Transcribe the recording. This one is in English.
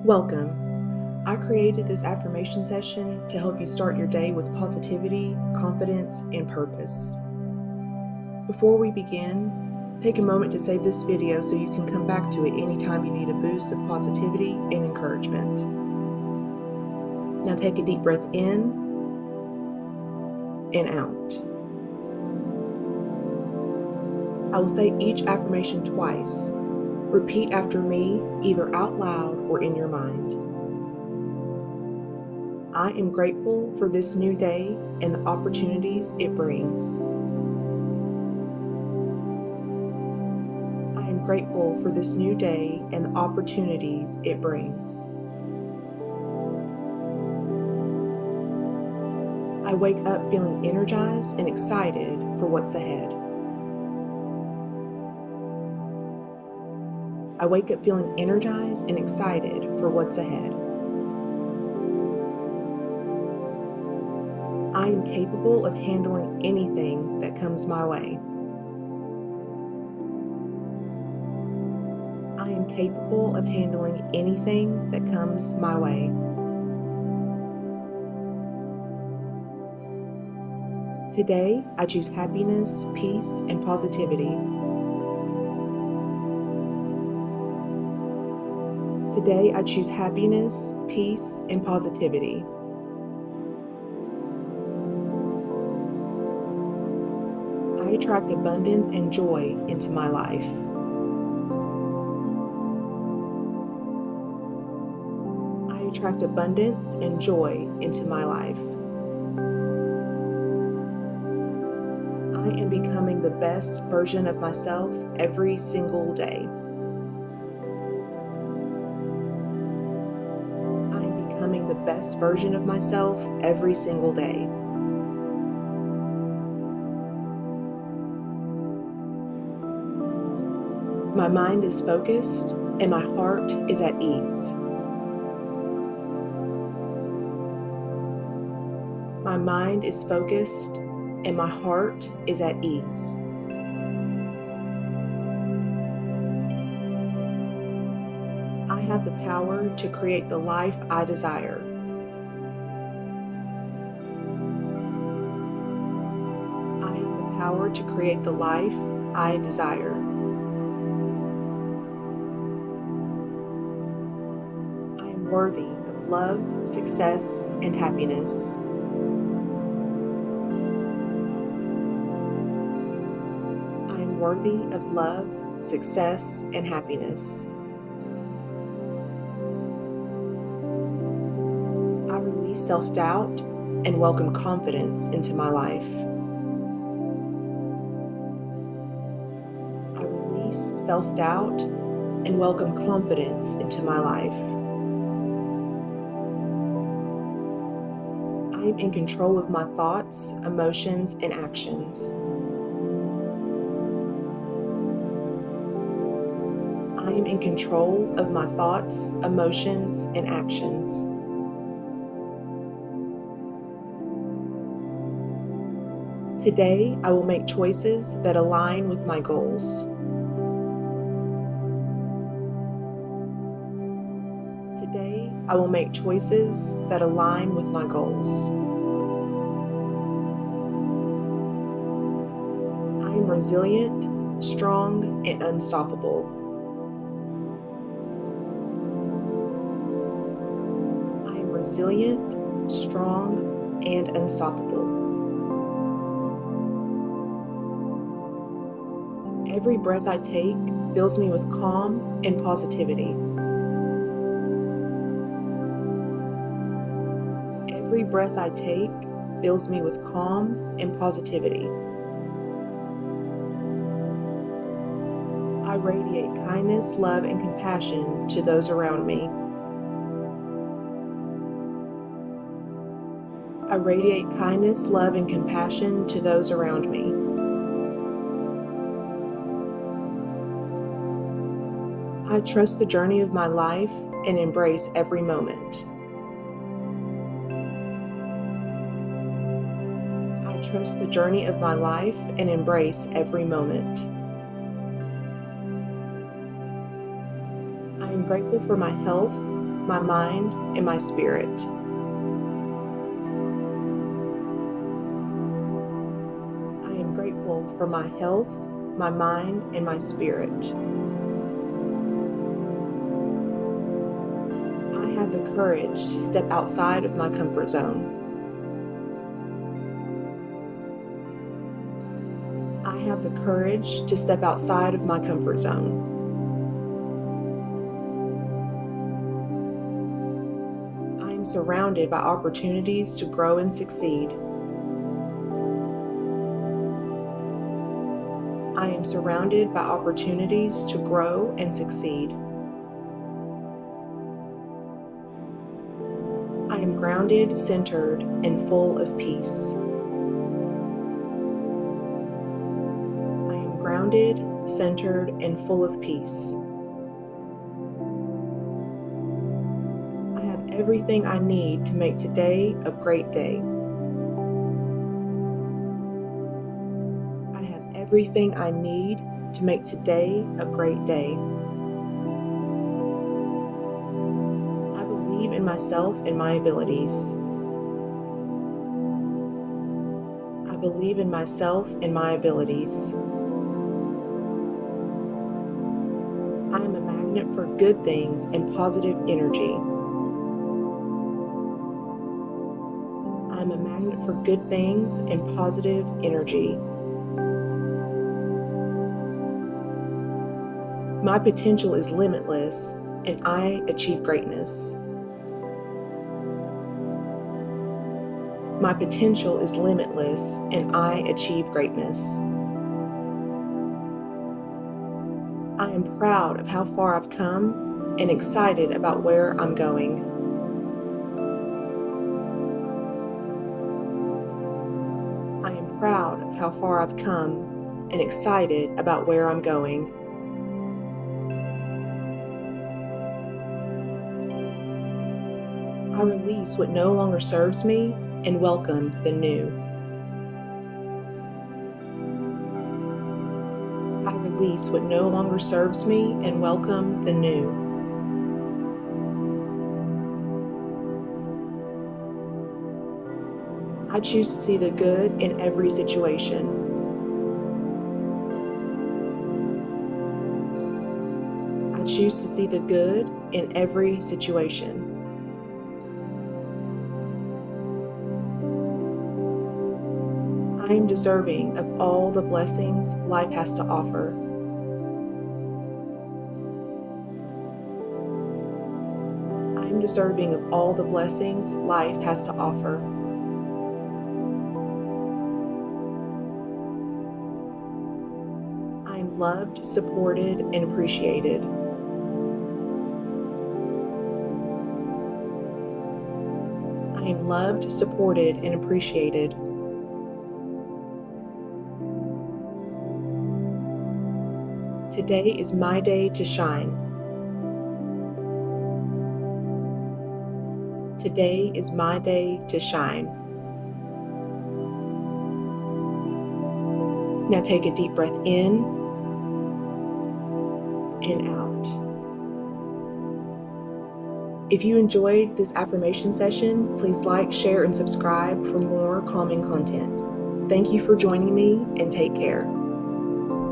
Welcome. I created this affirmation session to help you start your day with positivity, confidence, and purpose. Before we begin, take a moment to save this video so you can come back to it anytime you need a boost of positivity and encouragement. Now take a deep breath in and out. I will say each affirmation twice. Repeat after me, either out loud or in your mind. I am grateful for this new day and the opportunities it brings. I am grateful for this new day and the opportunities it brings. I wake up feeling energized and excited for what's ahead. I wake up feeling energized and excited for what's ahead. I am capable of handling anything that comes my way. I am capable of handling anything that comes my way. Today, I choose happiness, peace, and positivity. Today, I choose happiness, peace, and positivity. I attract abundance and joy into my life. I attract abundance and joy into my life. I am becoming the best version of myself every single day. Becoming the best version of myself every single day. My mind is focused and my heart is at ease. My mind is focused and my heart is at ease. I have the power to create the life I desire. I have the power to create the life I desire. I am worthy of love, success, and happiness. I am worthy of love, success, and happiness. I release self-doubt and welcome confidence into my life. I release self-doubt and welcome confidence into my life. I am in control of my thoughts, emotions, and actions. I am in control of my thoughts, emotions, and actions. Today, I will make choices that align with my goals. Today, I will make choices that align with my goals. I am resilient, strong, and unstoppable. I am resilient, strong, and unstoppable. Every breath I take fills me with calm and positivity. Every breath I take fills me with calm and positivity. I radiate kindness, love, and compassion to those around me. I radiate kindness, love, and compassion to those around me. I trust the journey of my life and embrace every moment. I trust the journey of my life and embrace every moment. I am grateful for my health, my mind, and my spirit. I am grateful for my health, my mind, and my spirit. I have the courage to step outside of my comfort zone. I have the courage to step outside of my comfort zone. I am surrounded by opportunities to grow and succeed. I am surrounded by opportunities to grow and succeed. I am grounded, centered, and full of peace. I am grounded, centered, and full of peace. I have everything I need to make today a great day. I have everything I need to make today a great day. I believe in myself and my abilities. I believe in myself and my abilities. I am a magnet for good things and positive energy. I am a magnet for good things and positive energy. My potential is limitless, and I achieve greatness. My potential is limitless, and I achieve greatness. I am proud of how far I've come and excited about where I'm going. I am proud of how far I've come and excited about where I'm going. I release what no longer serves me and welcome the new. I release what no longer serves me and welcome the new. I choose to see the good in every situation. I choose to see the good in every situation. I am deserving of all the blessings life has to offer. I am deserving of all the blessings life has to offer. I am loved, supported, and appreciated. I am loved, supported, and appreciated. Today is my day to shine. Today is my day to shine. Now take a deep breath in and out. If you enjoyed this affirmation session, please like, share, and subscribe for more calming content. Thank you for joining me, and take care.